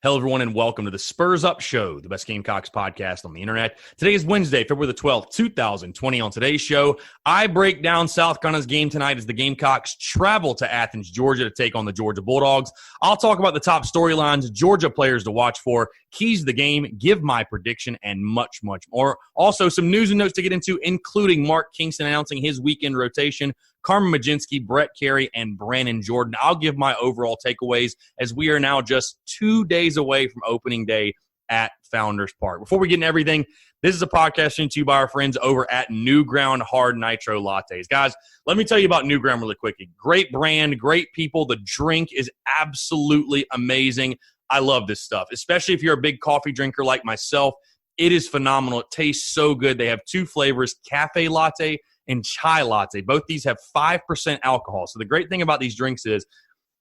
Hello, everyone, and welcome to the Spurs Up Show, the best Gamecocks podcast on the internet. Today is Wednesday, February the 12th, 2020. On today's show, I break down South Carolina's game tonight as the Gamecocks travel to Athens, Georgia to take on the Georgia Bulldogs. I'll talk about the top storylines, Georgia players to watch for, keys to the game, give my prediction, and much, much more. Also, some news and notes to get into, including Mark Kingston announcing his weekend rotation, Carmen Majinski, Brett Carey, and Brandon Jordan. I'll give my overall takeaways as we are now just 2 days away from opening day at Founders Park. Before we get into everything, this is a podcast sent to you by our friends over at New Ground Hard Nitro Lattes. Guys, let me tell you about New Ground really quickly. Great brand, great people. The drink is absolutely amazing. I love this stuff, especially if you're a big coffee drinker like myself. It is phenomenal. It tastes so good. They have two flavors, cafe latte and chai latte. Both these have 5% alcohol. So the great thing about these drinks is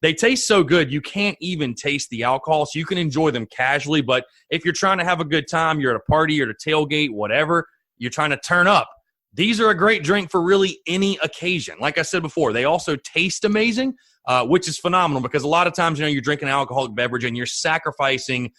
they taste so good, you can't even taste the alcohol, so you can enjoy them casually. But if you're trying to have a good time, you're at a party, you're at a tailgate, whatever, you're trying to turn up, these are a great drink for really any occasion. Like I said before, they also taste amazing, which is phenomenal because a lot of times, you're drinking an alcoholic beverage and you're sacrificing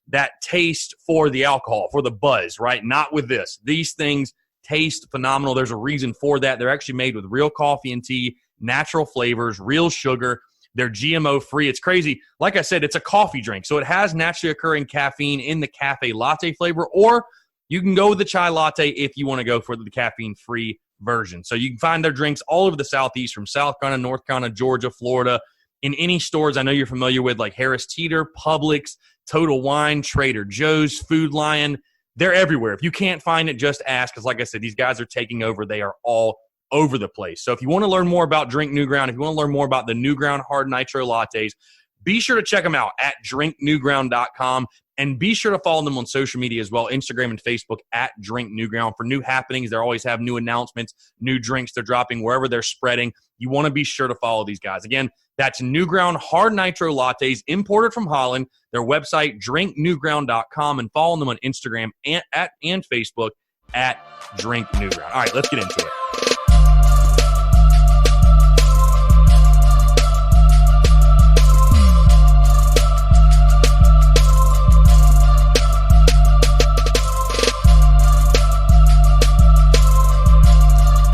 that taste for the alcohol, for the buzz, right? Not with this. These things taste phenomenal. There's a reason for that. They're actually made with real coffee and tea, natural flavors, real sugar. They're GMO-free. It's crazy. Like I said, it's a coffee drink, so it has naturally occurring caffeine in the cafe latte flavor, or you can go with the chai latte if you want to go for the caffeine-free version. So you can find their drinks all over the Southeast, from South Carolina, North Carolina, Georgia, Florida, in any stores I know you're familiar with, like Harris Teeter, Publix, Total Wine, Trader Joe's, Food Lion. They're everywhere. If you can't find it, just ask, because like I said, these guys are taking over. They are all over the place. So if you want to learn more about Drink New Ground, if you want to learn more about the New Ground Hard Nitro Lattes, be sure to check them out at drinknewground.com, and be sure to follow them on social media as well, Instagram and Facebook at Drink New Ground for new happenings. They always have new announcements, new drinks they're dropping, wherever they're spreading. You want to be sure to follow these guys. Again, that's New Ground Hard Nitro Lattes, imported from Holland. Their website, drinknewground.com, and follow them on Instagram and Facebook at Drink New Ground. All right, let's get into it.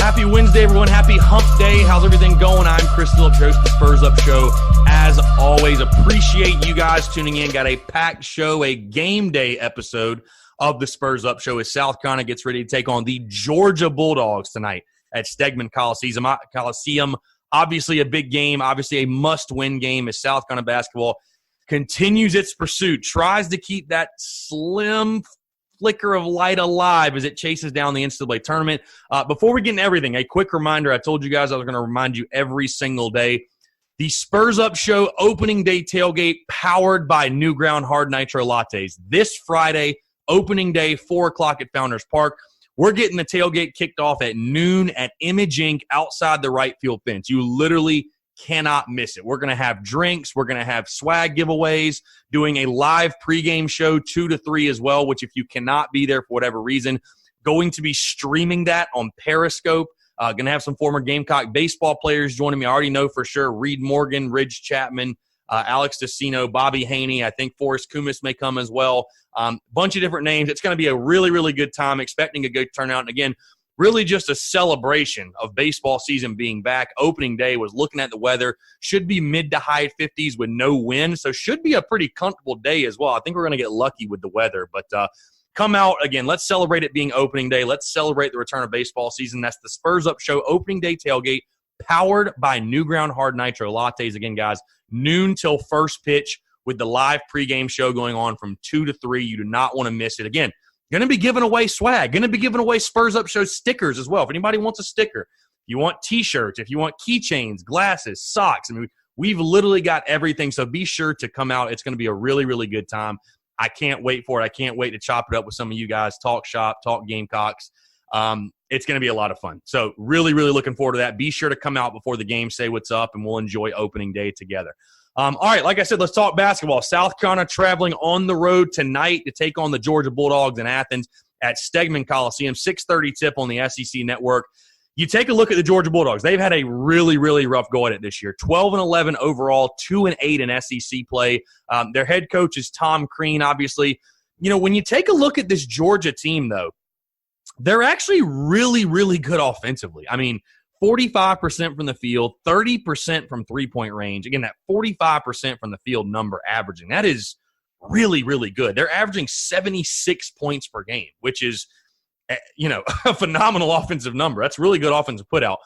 Happy Wednesday, everyone. Happy hump day. How's everything going? I'm Chris Phillips, host of the Spurs Up Show. As always, appreciate you guys tuning in. Got a packed show, a game day episode of the Spurs Up Show as South Carolina gets ready to take on the Georgia Bulldogs tonight at Stegman Coliseum. Obviously a big game, obviously a must-win game as South Carolina basketball continues its pursuit, tries to keep that slim flicker of light alive as it chases down the NCAA tournament. Before we get into everything, a quick reminder. I told you guys I was going to remind you every single day. The Spurs Up Show opening day tailgate powered by New Ground Hard Nitro Lattes. This Friday, opening day, 4 o'clock at Founders Park. We're getting the tailgate kicked off at noon at Image Inc. outside the right field fence. You literally cannot miss it. We're going to have drinks. We're going to have swag giveaways, doing a live pregame show 2 to 3 as well, which if you cannot be there for whatever reason, going to be streaming that on Periscope. Going to have some former Gamecock baseball players joining me. I already know for sure Reed Morgan, Ridge Chapman, Alex Decino, Bobby Haney. I think Forrest Kumis may come as well. Bunch of different names. It's going to be a really, really good time. Expecting a good turnout. And again, really just a celebration of baseball season being back. Opening day was looking at the weather. Should be mid to high 50s with no wind. So should be a pretty comfortable day as well. I think we're going to get lucky with the weather. But come out, again, let's celebrate it being opening day. Let's celebrate the return of baseball season. That's the Spurs Up Show opening day tailgate powered by New Ground Hard Nitro Lattes. Again, guys, noon till first pitch with the live pregame show going on from 2 to 3. You do not want to miss it. Again, going to be giving away swag. Going to be giving away Spurs Up Show stickers as well. If anybody wants a sticker, if you want T-shirts, if you want keychains, glasses, socks. I mean, we've literally got everything. So be sure to come out. It's going to be a really, really good time. I can't wait for it. I can't wait to chop it up with some of you guys, talk shop, talk Gamecocks. It's going to be a lot of fun. So really, really looking forward to that. Be sure to come out before the game, say what's up, and we'll enjoy opening day together. All right, like I said, let's talk basketball. South Carolina traveling on the road tonight to take on the Georgia Bulldogs in Athens at Stegman Coliseum, 6:30 tip on the SEC Network. You take a look at the Georgia Bulldogs. They've had a really, really rough go at it this year. 12-11 overall, 2-8 in SEC play. Their head coach is Tom Crean, obviously. When you take a look at this Georgia team, though, they're actually really, really good offensively. I mean, 45% from the field, 30% from three-point range. Again, that 45% from the field number averaging, that is really, really good. They're averaging 76 points per game, which is a phenomenal offensive number. That's really good offensive put out.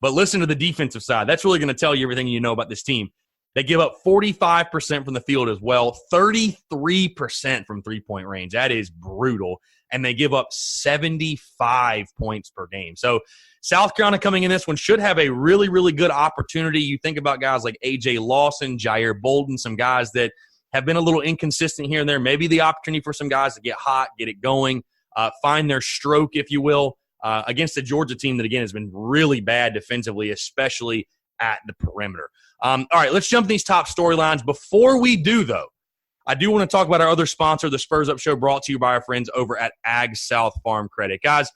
But listen to the defensive side. That's really going to tell you everything you know about this team. They give up 45% from the field as well, 33% from three-point range. That is brutal. And they give up 75 points per game. So South Carolina coming in this one should have a really, really good opportunity. You think about guys like A.J. Lawson, Jair Bolden, some guys that have been a little inconsistent here and there. Maybe the opportunity for some guys to get hot, get it going. Find their stroke, if you will, against the Georgia team that, again, has been really bad defensively, especially at the perimeter. All right, let's jump these top storylines. Before we do, though, I do want to talk about our other sponsor, the Spurs Up Show, brought to you by our friends over at Ag South Farm Credit. Guys,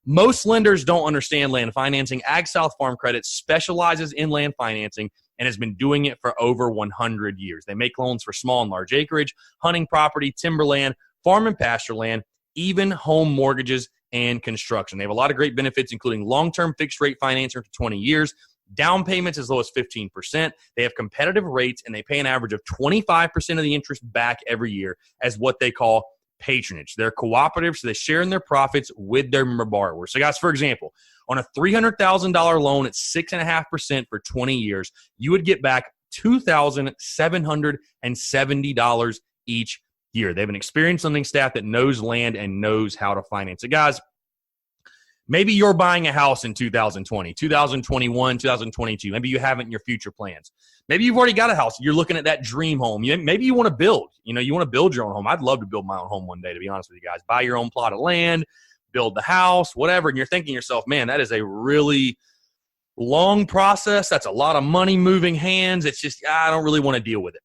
most lenders don't understand land financing. Ag South Farm Credit specializes in land financing and has been doing it for over 100 years. They make loans for small and large acreage, hunting property, timberland, farm and pasture land, even home mortgages and construction. They have a lot of great benefits, including long-term fixed-rate financing for 20 years, down payments as low as 15%. They have competitive rates, and they pay an average of 25% of the interest back every year as what they call patronage. They're cooperative, so they share in their profits with their member borrowers. So, guys, for example, on a $300,000 loan at 6.5% for 20 years, you would get back $2,770 each year. They have an experienced lending staff that knows land and knows how to finance it. Guys, maybe you're buying a house in 2020, 2021, 2022. Maybe you haven't in your future plans. Maybe you've already got a house. You're looking at that dream home. Maybe you want to build. You want to build your own home. I'd love to build my own home one day, to be honest with you guys. Buy your own plot of land, build the house, whatever. And you're thinking to yourself, man, that is a really long process. That's a lot of money moving hands. It's just, I don't really want to deal with it.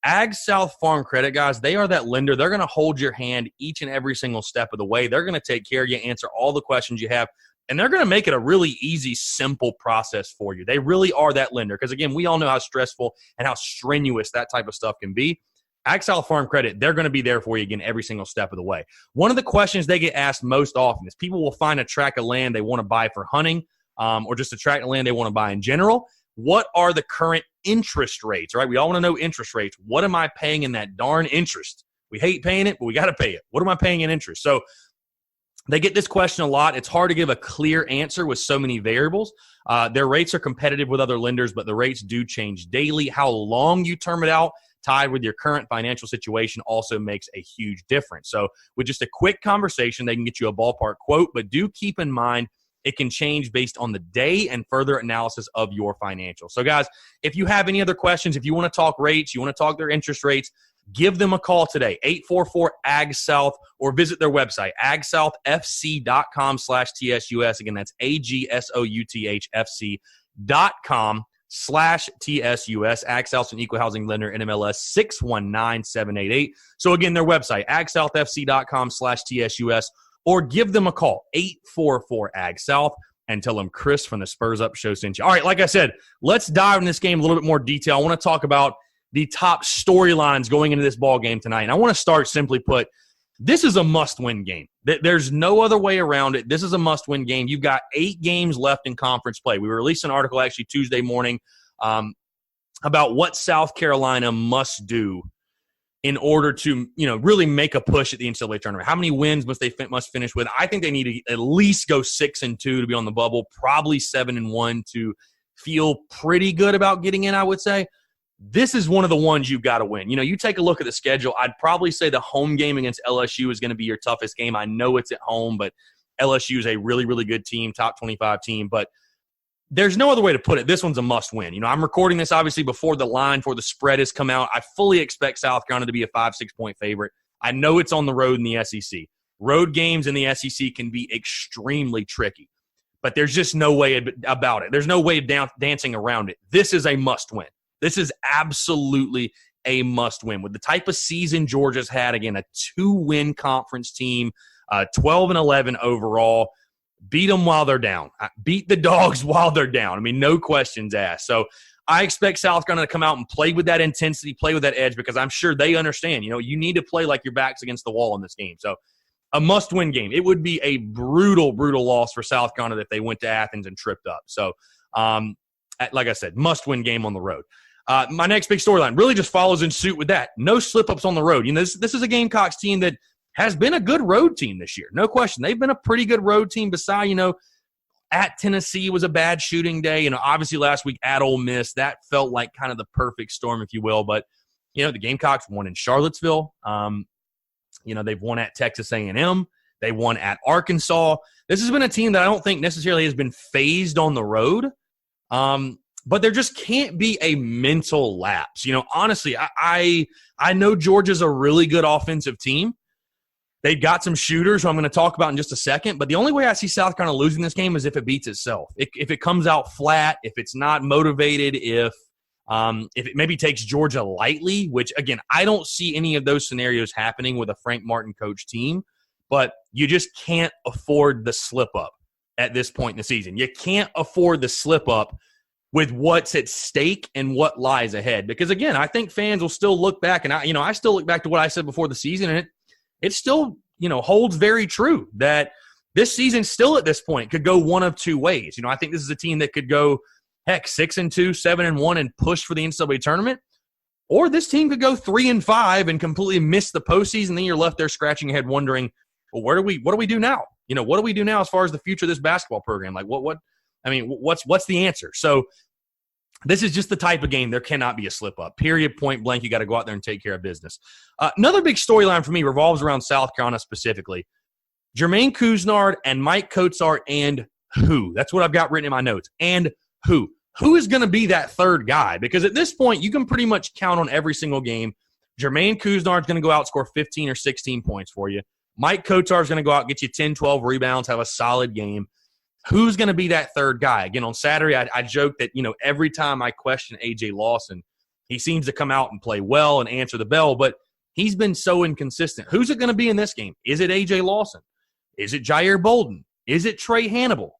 Ag South Farm Credit, guys, they are that lender. They're going to hold your hand each and every single step of the way. They're going to take care of you, answer all the questions you have, and they're going to make it a really easy, simple process for you. They really are that lender because, again, we all know how stressful and how strenuous that type of stuff can be. Ag South Farm Credit, they're going to be there for you, again, every single step of the way. One of the questions they get asked most often is people will find a tract of land they want to buy for hunting or just a tract of land they want to buy in general. What are the current interest rates, right? We all want to know interest rates. What am I paying in that darn interest? We hate paying it, but we got to pay it. What am I paying in interest? So they get this question a lot. It's hard to give a clear answer with so many variables. Their rates are competitive with other lenders, but the rates do change daily. How long you term it out, tied with your current financial situation, also makes a huge difference. So with just a quick conversation, they can get you a ballpark quote, but do keep in mind it can change based on the day and further analysis of your financials. So, guys, if you have any other questions, if you want to talk rates, you want to talk their interest rates, give them a call today, 844-AG-SOUTH, or visit their website, agsouthfc.com/TSUS. Again, that's AGSOUTHFC.com/TSUS. Ag South's an equal housing lender, NMLS 619788. So, again, their website, agsouthfc.com/TSUS. Or give them a call, 844-AG-SOUTH, and tell them Chris from the Spurs Up Show sent you. All right, like I said, let's dive in this game a little bit more detail. I want to talk about the top storylines going into this ball game tonight. And I want to start, simply put, this is a must-win game. There's no other way around it. This is a must-win game. You've got 8 games left in conference play. We released an article actually Tuesday morning about what South Carolina must do in order to, really make a push at the NCAA tournament. How many wins must they finish with? I think they need to at least go 6-2 to be on the bubble, probably 7-1 to feel pretty good about getting in, I would say. This is one of the ones you've got to win. You take a look at the schedule. I'd probably say the home game against LSU is going to be your toughest game. I know it's at home, but LSU is a really, really good team, top 25 team. But there's no other way to put it. This one's a must-win. I'm recording this, obviously, before the spread has come out. I fully expect South Carolina to be a 5-6-point favorite. I know it's on the road in the SEC. Road games in the SEC can be extremely tricky, but there's just no way about it. There's no way of dancing around it. This is a must-win. This is absolutely a must-win. With the type of season Georgia's had, again, a 2-win conference team, 12-11 overall, beat them while they're down. Beat the dogs while they're down. I mean, no questions asked. So I expect South Carolina to come out and play with that intensity, play with that edge, because I'm sure they understand, you need to play like your back's against the wall in this game. So a must-win game. It would be a brutal, brutal loss for South Carolina if they went to Athens and tripped up. So, like I said, must-win game on the road. My next big storyline really just follows in suit with that. No slip-ups on the road. This is a Gamecocks team that has been a good road team this year. No question. They've been a pretty good road team beside, at Tennessee was a bad shooting day. Obviously last week at Ole Miss, that felt like kind of the perfect storm, if you will. But, the Gamecocks won in Charlottesville. They've won at Texas A&M. They won at Arkansas. This has been a team that I don't think necessarily has been phased on the road. But there just can't be a mental lapse. Honestly, I know Georgia's a really good offensive team. They've got some shooters who I'm going to talk about in just a second. But the only way I see South Carolina losing this game is if it beats itself. If it comes out flat, if it's not motivated, if it maybe takes Georgia lightly, which, again, I don't see any of those scenarios happening with a Frank Martin coach team. But you just can't afford the slip-up at this point in the season. You can't afford the slip-up with what's at stake and what lies ahead. Because, again, I think fans will still look back, and I still look back to what I said before the season, and it still, holds very true that this season still at this point could go one of two ways. I think this is a team that could go, 6-2, 7-1 and push for the NCAA tournament. Or this team could go 3-5 and completely miss the postseason. Then you're left there scratching your head wondering, well, what do we do now? What do we do now as far as the future of this basketball program? Like what's the answer? So this is just the type of game there cannot be a slip-up. Period, point blank. You got to go out there and take care of business. Another big storyline for me revolves around South Carolina specifically. Jermaine Couisnard and Mike Kotsar and who? That's what I've got written in my notes. And who? Who is going to be that third guy? Because at this point, you can pretty much count on every single game. Jermaine Couisnard is going to go out, score 15 or 16 points for you. Mike Kotsar is going to go out, get you 10, 12 rebounds, have a solid game. Who's going to be that third guy? Again, on Saturday, I joked that, every time I question A.J. Lawson, he seems to come out and play well and answer the bell, but he's been so inconsistent. Who's it going to be in this game? Is it A.J. Lawson? Is it Jair Bolden? Is it Trey Hannibal?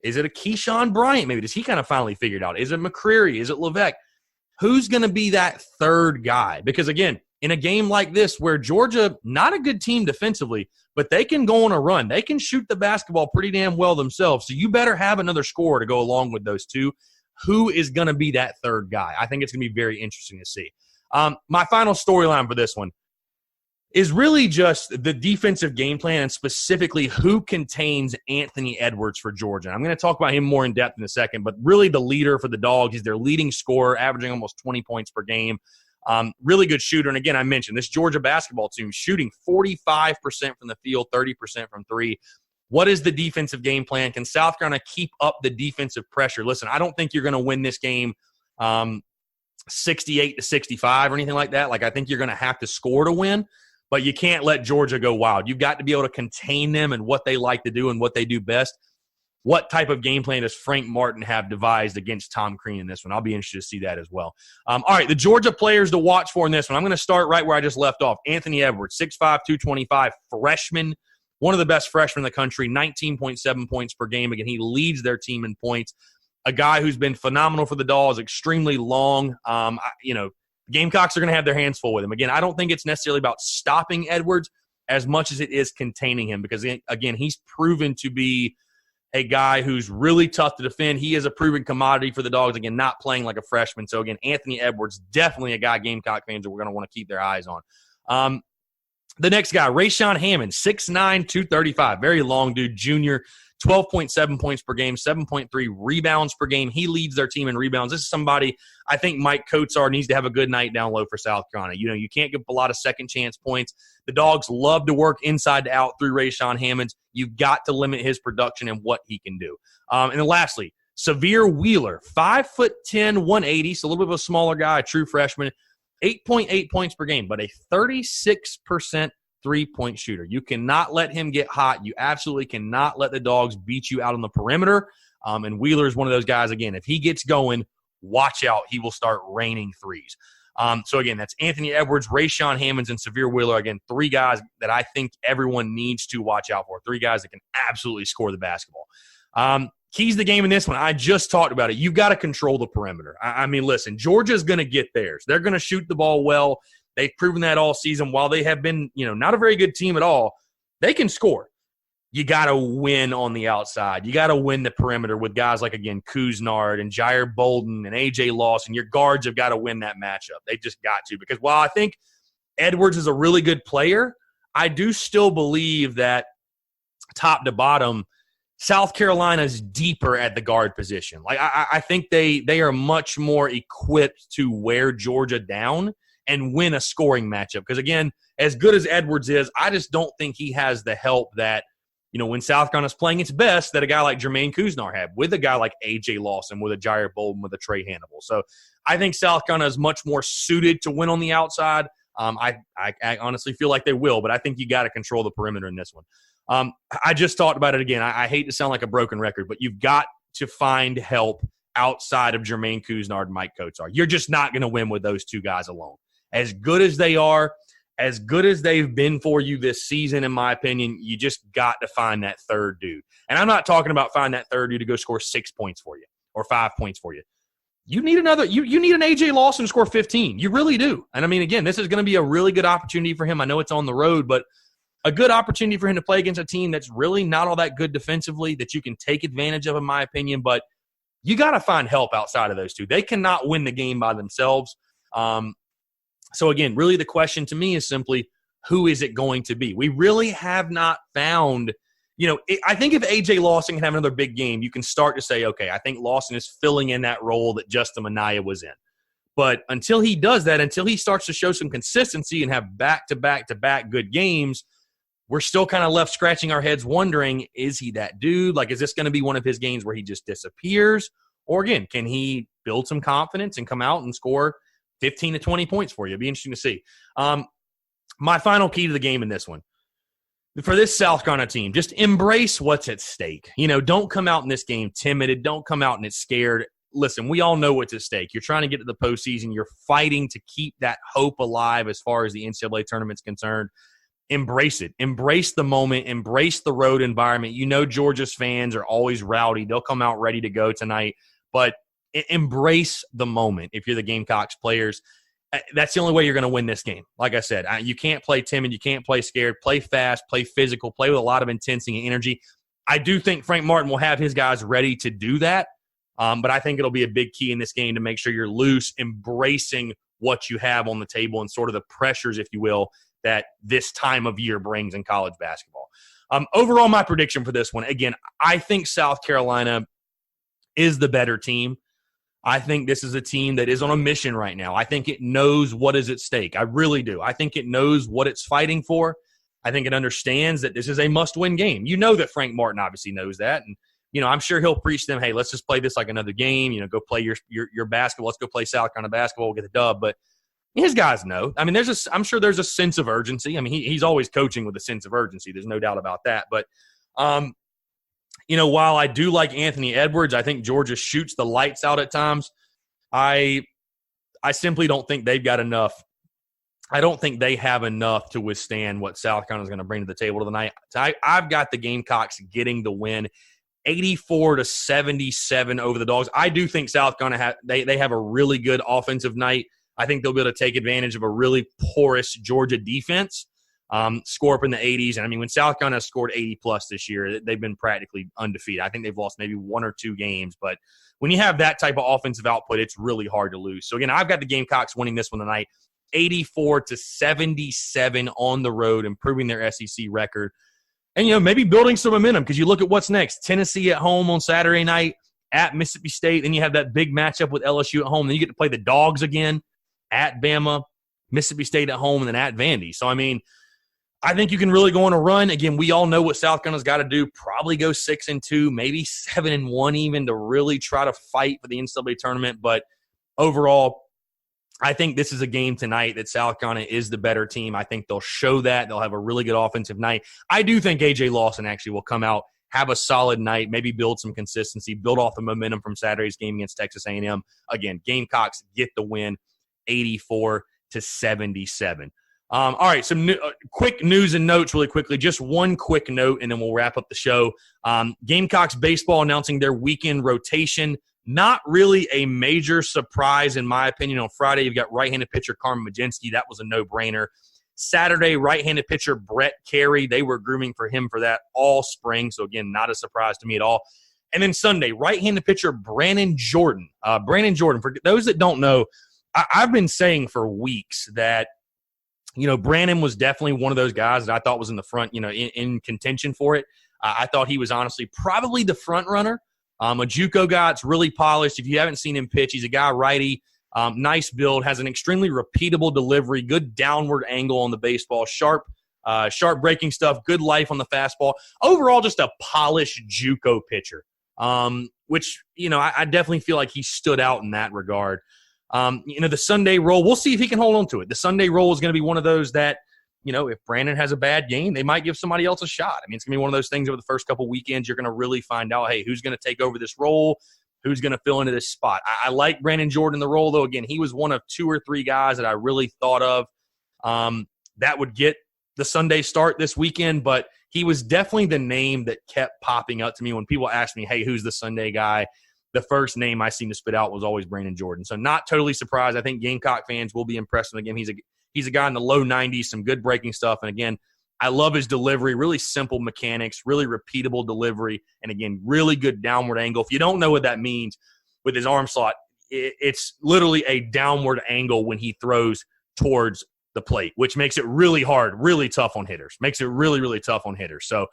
Is it a Keyshawn Bryant? Maybe does he kind of finally figure it out? Is it McCreary? Is it Levesque? Who's going to be that third guy? Because, again, in a game like this where Georgia, not a good team defensively, but they can go on a run. They can shoot the basketball pretty damn well themselves. So you better have another scorer to go along with those two. Who is going to be that third guy? I think it's going to be very interesting to see. My final storyline for this one is really just the defensive game plan and specifically who contains Anthony Edwards for Georgia. I'm going to talk about him more in depth in a second, but really the leader for the Dogs. He's their leading scorer, averaging almost 20 points per game. Really good shooter. And again, I mentioned this Georgia basketball team shooting 45% from the field, 30% from three. What is the defensive game plan? Can South Carolina keep up the defensive pressure? Listen, I don't think you're going to win this game 68-65 or anything like that. Like, I think you're going to have to score to win, but you can't let Georgia go wild. You've got to be able to contain them and what they like to do and what they do best. What type of game plan does Frank Martin have devised against Tom Crean in this one? I'll be interested to see that as well. All right, the Georgia players to watch for in this one. I'm going to start right where I just left off. Anthony Edwards, 6'5", 225, freshman, one of the best freshmen in the country, 19.7 points per game. Again, he leads their team in points. A guy who's been phenomenal for the Dogs, extremely long. Gamecocks are going to have their hands full with him. Again, I don't think it's necessarily about stopping Edwards as much as it is containing him because, again, he's proven to be a guy who's really tough to defend. He is a proven commodity for the Dogs, again, not playing like a freshman. So, again, Anthony Edwards, definitely a guy Gamecock fans are going to want to keep their eyes on. The next guy, Rayshawn Hammond, 6'9", 235, very long dude, junior, 12.7 points per game, 7.3 rebounds per game. He leads their team in rebounds. This is somebody I think Mike Kotsar needs to have a good night down low for South Carolina. You can't give up a lot of second chance points. The Dogs love to work inside to out through Rayshawn Hammond. You've got to limit his production and what he can do. And then lastly, Severe Wheeler, 5'10", 180, so a little bit of a smaller guy, a true freshman, 8.8 points per game, but a 36% three-point shooter. You cannot let him get hot. You absolutely cannot let the Dogs beat you out on the perimeter. And Wheeler is one of those guys, again, if he gets going, watch out. He will start raining threes. So, again, that's Anthony Edwards, Rayshawn Hammonds, and Severe Wheeler. Again, three guys that I think everyone needs to watch out for. Three guys that can absolutely score the basketball. Keys to the game in this one, I just talked about it. You've got to control the perimeter. I mean, listen, Georgia's going to get theirs. They're going to shoot the ball well. They've proven that all season. While they have been, not a very good team at all, they can score. You got to win on the outside. You got to win the perimeter with guys like, again, Kuznard and Jair Bolden and A.J. Lawson. Your guards have got to win that matchup. They just got to. Because while I think Edwards is a really good player, I do still believe that top to bottom, South Carolina's deeper at the guard position. Like I think they are much more equipped to wear Georgia down and win a scoring matchup. Because, again, as good as Edwards is, I just don't think he has the help that, when South Carolina's playing its best, that a guy like Jermaine Kuznard had, with a guy like A.J. Lawson, with a Jair Bolden, with a Trey Hannibal. So I think South Carolina is much more suited to win on the outside. I honestly feel like they will, but I think you got to control the perimeter in this one. I just talked about it again. I hate to sound like a broken record, but you've got to find help outside of Jermaine Kuznard and Mike Kotsar. You're just not going to win with those two guys alone. As good as they are, as good as they've been for you this season, in my opinion, you just got to find that third dude. And I'm not talking about find that third dude to go score 6 points for you or 5 points for you. You need another. You need an A.J. Lawson to score 15. You really do. And, I mean, again, this is going to be a really good opportunity for him. I know it's on the road, but a good opportunity for him to play against a team that's really not all that good defensively that you can take advantage of, in my opinion. But you got to find help outside of those two. They cannot win the game by themselves. So, again, really the question to me is simply, who is it going to be? We really have not found I think if A.J. Lawson can have another big game, you can start to say, okay, I think Lawson is filling in that role that Justin Minaya was in. But until he does that, until he starts to show some consistency and have back-to-back-to-back good games, we're still kind of left scratching our heads wondering, is he that dude? Like, is this going to be one of his games where he just disappears? Or, again, can he build some confidence and come out and score 15 to 20 points for you? It'd be interesting to see. My final key to the game in this one, for this South Carolina team, just embrace what's at stake. Don't come out in this game timid. Don't come out and it's scared. Listen, we all know what's at stake. You're trying to get to the postseason. You're fighting to keep that hope alive as far as the NCAA tournament's concerned. Embrace it. Embrace the moment. Embrace the road environment. Georgia's fans are always rowdy. They'll come out ready to go tonight. But embrace the moment if you're the Gamecocks players. That's the only way you're going to win this game. Like I said, you can't play timid. You can't play scared. Play fast. Play physical. Play with a lot of intensity and energy. I do think Frank Martin will have his guys ready to do that. But I think it'll be a big key in this game to make sure you're loose, embracing what you have on the table and sort of the pressures, if you will, that this time of year brings in college basketball. Overall, my prediction for this one, again, I think South Carolina is the better team. I think this is a team that is on a mission right now. I think it knows what is at stake. I really do. I think it knows what it's fighting for. I think it understands that this is a must-win game. That Frank Martin obviously knows that. And, I'm sure he'll preach to them, hey, let's just play this like another game. Go play your basketball. Let's go play South Carolina basketball. We'll get the dub. But his guys know. I mean, I'm sure there's a sense of urgency. I mean, he's always coaching with a sense of urgency. There's no doubt about that. But, while I do like Anthony Edwards, I think Georgia shoots the lights out at times. I simply don't think they've got enough. I don't think they have enough to withstand what South Carolina is going to bring to the table tonight. I've got the Gamecocks getting the win, 84-77 over the Dogs. I do think South Carolina they have a really good offensive night. I think they'll be able to take advantage of a really porous Georgia defense, score up in the 80s. And, I mean, when South Carolina scored 80-plus this year, they've been practically undefeated. I think they've lost maybe one or two games. But when you have that type of offensive output, it's really hard to lose. So, again, I've got the Gamecocks winning this one tonight, 84-77 on the road, improving their SEC record. And, maybe building some momentum because you look at what's next. Tennessee at home on Saturday night at Mississippi State. Then you have that big matchup with LSU at home. Then you get to play the Dogs again at Bama, Mississippi State at home, and then at Vandy. So, I mean, I think you can really go on a run. Again, we all know what South Carolina's got to do. Probably go 6-2, maybe 7-1 even to really try to fight for the NCAA tournament. But overall, I think this is a game tonight that South Carolina is the better team. I think they'll show that. They'll have a really good offensive night. I do think A.J. Lawson actually will come out, have a solid night, maybe build some consistency, build off the momentum from Saturday's game against Texas A&M. Again, Gamecocks get the win, 84-77. All right, some quick news and notes really quickly. Just one quick note, and then we'll wrap up the show. Gamecocks baseball announcing their weekend rotation. Not really a major surprise, in my opinion. On Friday, you've got right-handed pitcher Carmen Majinski. That was a no-brainer. Saturday, right-handed pitcher Brett Carey. They were grooming for him for that all spring. So, again, not a surprise to me at all. And then Sunday, right-handed pitcher Brandon Jordan. Brandon Jordan, for those that don't know, I've been saying for weeks that, Brandon was definitely one of those guys that I thought was in the front, in contention for it. I thought he was honestly probably the front runner. A JUCO guy, it's really polished. If you haven't seen him pitch, he's a guy righty, nice build, has an extremely repeatable delivery, good downward angle on the baseball, sharp breaking stuff, good life on the fastball. Overall, just a polished JUCO pitcher, which, I definitely feel like he stood out in that regard. The Sunday roll, we'll see if he can hold on to it. The Sunday roll is going to be one of those that, if Brandon has a bad game, they might give somebody else a shot. It's going to be one of those things over the first couple weekends. You're going to really find out, hey, who's going to take over this role? Who's going to fill into this spot? I like Brandon Jordan in the role, though. Again, he was one of 2 or 3 guys that I really thought of that would get the Sunday start this weekend, but he was definitely the name that kept popping up to me when people asked me, hey, who's the Sunday guy? The first name I seemed to spit out was always Brandon Jordan. So not totally surprised. I think Gamecock fans will be impressed with him. He's a guy in the low 90s, some good breaking stuff. And again, I love his delivery, really simple mechanics, really repeatable delivery, and again, really good downward angle. If you don't know what that means with his arm slot, it's literally a downward angle when he throws towards the plate, which makes it really hard, really tough on hitters. Makes it really, really tough on hitters. So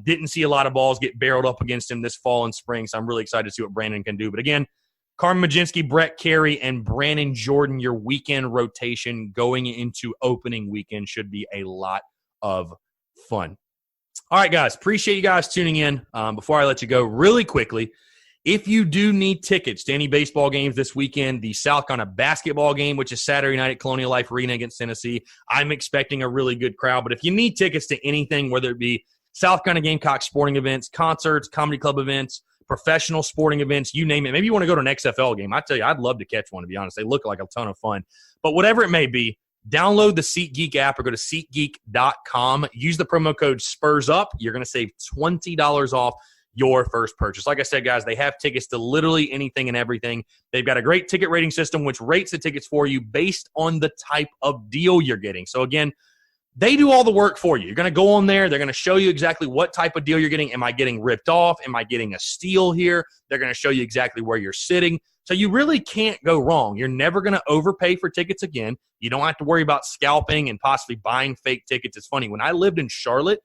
didn't see a lot of balls get barreled up against him this fall and spring, so I'm really excited to see what Brandon can do. But again, Carmen Majinski, Brett Carey, and Brandon Jordan, your weekend rotation going into opening weekend should be a lot of fun. All right, guys, appreciate you guys tuning in. Before I let you go, really quickly, if you do need tickets to any baseball games this weekend, the South Carolina basketball game, which is Saturday night at Colonial Life Arena against Tennessee, I'm expecting a really good crowd. But if you need tickets to anything, whether it be South Carolina Gamecocks sporting events, concerts, comedy club events, professional sporting events, you name it. Maybe you want to go to an XFL game. I tell you, I'd love to catch one, to be honest. They look like a ton of fun. But whatever it may be, download the SeatGeek app or go to SeatGeek.com. Use the promo code SPURSUP. You're going to save $20 off your first purchase. Like I said, guys, they have tickets to literally anything and everything. They've got a great ticket rating system, which rates the tickets for you based on the type of deal you're getting. So, again, they do all the work for you. You're going to go on there. They're going to show you exactly what type of deal you're getting. Am I getting ripped off? Am I getting a steal here? They're going to show you exactly where you're sitting. So you really can't go wrong. You're never going to overpay for tickets again. You don't have to worry about scalping and possibly buying fake tickets. It's funny. When I lived in Charlotte,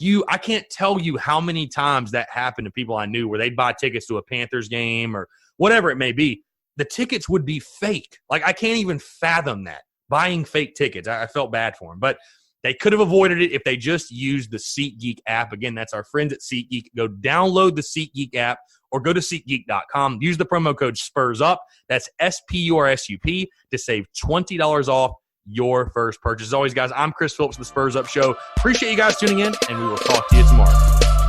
I can't tell you how many times that happened to people I knew where they'd buy tickets to a Panthers game or whatever it may be. The tickets would be fake. Like, I can't even fathom that. Buying fake tickets. I felt bad for them. But they could have avoided it if they just used the SeatGeek app. Again, that's our friends at SeatGeek. Go download the SeatGeek app or go to SeatGeek.com. Use the promo code SPURSUP. That's SPURSUP to save $20 off your first purchase. As always, guys, I'm Chris Phillips of the Spurs Up Show. Appreciate you guys tuning in, and we will talk to you tomorrow.